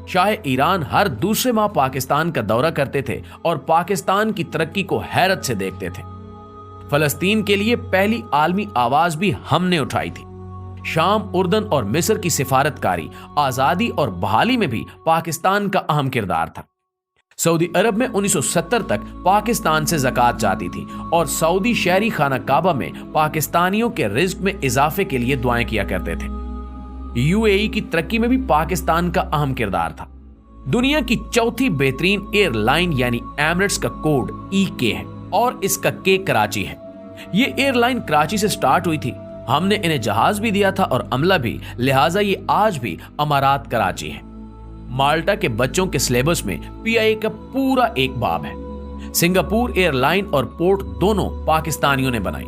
Shah Iran हर दूसरे माह पाकिस्तान का दौरा करते थे और पाकिस्तान की तरक्की को हैरत से देखते थे। फलस्तीन के लिए पहली आलमी आवाज भी हमने उठाई थी। शाम, उर्दन और मिस्र की सिफारतकारी, आजादी और बहाली में भी पाकिस्तान का अहम किरदार था। सऊदी अरब में 1970 तक पाकिस्तान से ज़कात जाती थी और सऊदी शहरी खाना काबा में पाकिस्तानियों के रिज्क में इजाफे के लिए दुआएं किया करते थे। यूएई की तरक्की में भी पाकिस्तान का अहम किरदार था। दुनिया की चौथी बेहतरीन एयरलाइन यानी एमिरेट्स का कोड EK है और इसका K कराची है। ये एयरलाइन कराची से स्टार्ट हुई थी। हमने इन्हें जहाज भी दिया था और अमला भी, लिहाजा ये आज भी अमारात कराची है। माल्टा के बच्चों के सिलेबस में PIA का पूरा एक बाब है। सिंगापुर एयरलाइन और पोर्ट दोनों पाकिस्तानियों ने बनाई।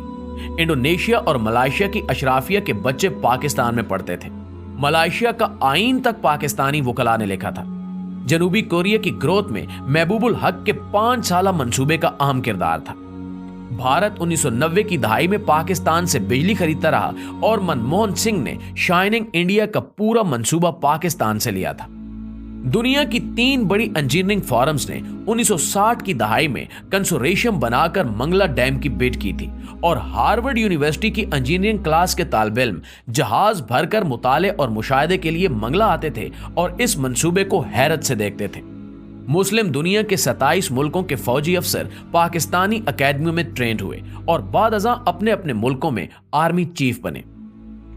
इंडोनेशिया और मलाइशिया की अशराफिया के बच्चे पाकिस्तान में पढ़ते थे। मलाइशिया का आईन तक पाकिस्तानी वकला ने लिखा था। जनूबी कोरिया की ग्रोथ में महबूबुल हक के 5 साला मंसूबे का अहम किरदार था। भारत 1990 की दहाई में पाकिस्तान से बिजली खरीदता रहा और मनमोहन सिंह ने शाइनिंग इंडिया का पूरा मंसूबा पाकिस्तान से लिया था। दुनिया की 3 बड़ी इंजीनियरिंग फॉरम्स ने 1960 की दहाई में कंसोर्शियम बनाकर मंगला डैम की बिड की थी और हार्वर्ड यूनिवर्सिटी की इंजीनियरिंग क्लास के तालिबे इल्म जहाज भरकर मुताले और मुशाहिदे के लिए मंगला आते थे और इस मंसूबे को हैरत से देखते थे। मुस्लिम दुनिया के 27 मुल्कों के फौजी अफसर पाकिस्तानी अकेडमियों में ट्रेंड हुए और बाद अज़ां अपने अपने मुल्कों में आर्मी चीफ बने।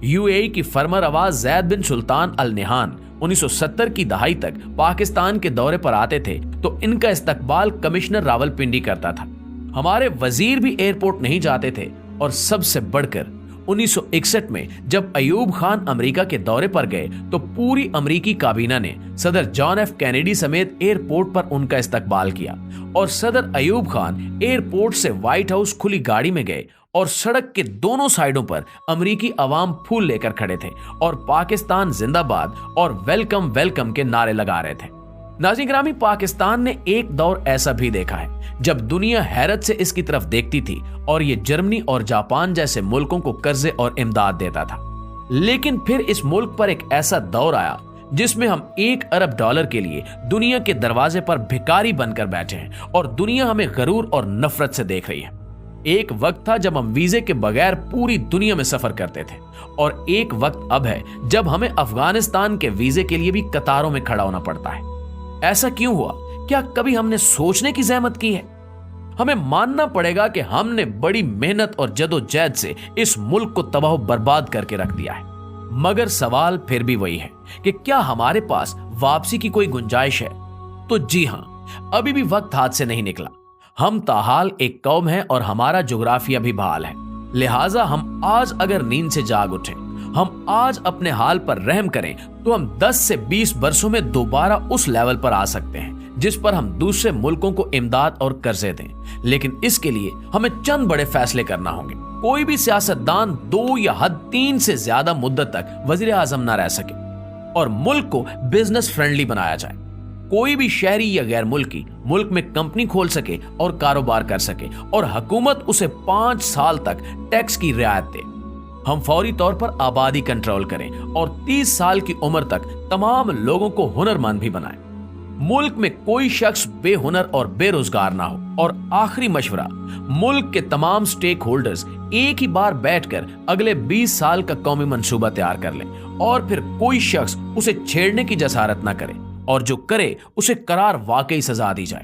यूएई की फरमर आवाज जैद बिन सुल्तान अल नहान 1970 की दहाई तक पाकिस्तान के दौरे पर आते थे तो इनका इस्तकबाल कमिश्नर रावलपिंडी करता था। हमारे वजीर भी एयरपोर्ट नहीं जाते थे और सबसे बढ़कर 1961 में जब अयूब खान अमेरिका के दौरे पर गए तो पूरी अमेरिकी काबीना ने सदर जॉन F कैनेडी समेत एयरपोर्ट पर उनका इस्तकबाल किया और सदर अयूब खान एयरपोर्ट से व्हाइट हाउस खुली गाड़ी में गए और सड़क के दोनों साइडों पर अमेरिकी अवाम फूल लेकर खड़े थे और पाकिस्तान जिंदाबाद और वेलकम वेलकम के नारे लगा रहे थे। नाज़रीन ग्रामी, पाकिस्तान ने एक दौर ऐसा भी देखा है जब दुनिया हैरत से इसकी तरफ देखती थी और ये जर्मनी और जापान जैसे मुल्कों को कर्जे और इमदाद देता था। लेकिन फिर इस मुल्क पर एक ऐसा दौर आया जिसमें हम $1 अरब के लिए दुनिया के दरवाजे पर भिखारी बनकर बैठे हैं और दुनिया हमें गरूर और नफरत से देख रही है। एक वक्त था जब हम वीजे के बगैर पूरी दुनिया में सफर करते थे और एक वक्त अब है जब हमें अफगानिस्तान के वीजे के लिए भी कतारों में खड़ा होना पड़ता है। ऐसा क्यों हुआ? क्या कभी हमने सोचने की जहमत की है? हमें मानना पड़ेगा कि हमने बड़ी मेहनत और जदोजहद से इस मुल्क को तबाह बर्बाद करके रख दिया है। मगर सवाल फिर भी वही है कि क्या हमारे पास वापसी की कोई गुंजाइश है? तो जी हां, अभी भी वक्त हाथ से नहीं निकला। हम ताहाल एक कौम है और हमारा जोग्राफिया भी बहाल है। लिहाजा हम आज अगर नींद से जाग उठें, हम आज अपने हाल पर रहम करें तो हम 10 से 20 वर्षों में दोबारा उस लेवल पर आ सकते हैं जिस पर हम दूसरे मुल्कों को इमदाद और कर्जे दें। लेकिन इसके लिए हमें चंद बड़े फैसले करना होंगे। कोई भी सियासतदान 2 या हद 3 से ज्यादा मुद्दत तक वजीर आजम ना रह सके और मुल्क को बिजनेस फ्रेंडली बनाया जाए। कोई भी शहरी या गैर मुल्की मुल्क में कंपनी खोल सके और कारोबार कर सके और हुकूमत उसे 5 साल तक टैक्स की रियायत दे। हम फौरी तौर पर आबादी कंट्रोल करें और 30 साल की उम्र तक तमाम लोगों को हुनरमंद भी बनाएं। मुल्क में कोई शख्स बेहुनर और बेरोजगार ना हो। और आखिरी मशवरा, मुल्क के तमाम स्टेक होल्डर्स एक ही बार बैठकर अगले 20 साल का कौमी मंसूबा तैयार कर लें और फिर कोई शख्स उसे छेड़ने की जसारत ना करे और जो करे उसे करार वाकई सजा दी जाए।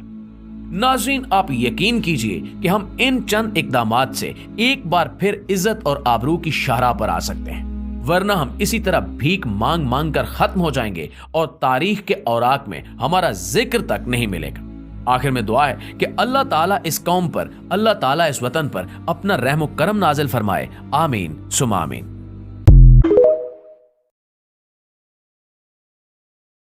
नाज़रीन, आप यकीन कीजिए कि हम इन चंद इकदामात से एक बार फिर इज्जत और आबरू की शाहराह पर आ सकते हैं, वरना हम इसी तरह भीख मांग मांग कर खत्म हो जाएंगे और तारीख के औराक में हमारा जिक्र तक नहीं मिलेगा। आखिर में दुआ है कि अल्लाह ताला इस कौम पर, अल्लाह ताला इस वतन पर अपना रहम करम नाजिल फरमाए। आमीन सुमा आमीन।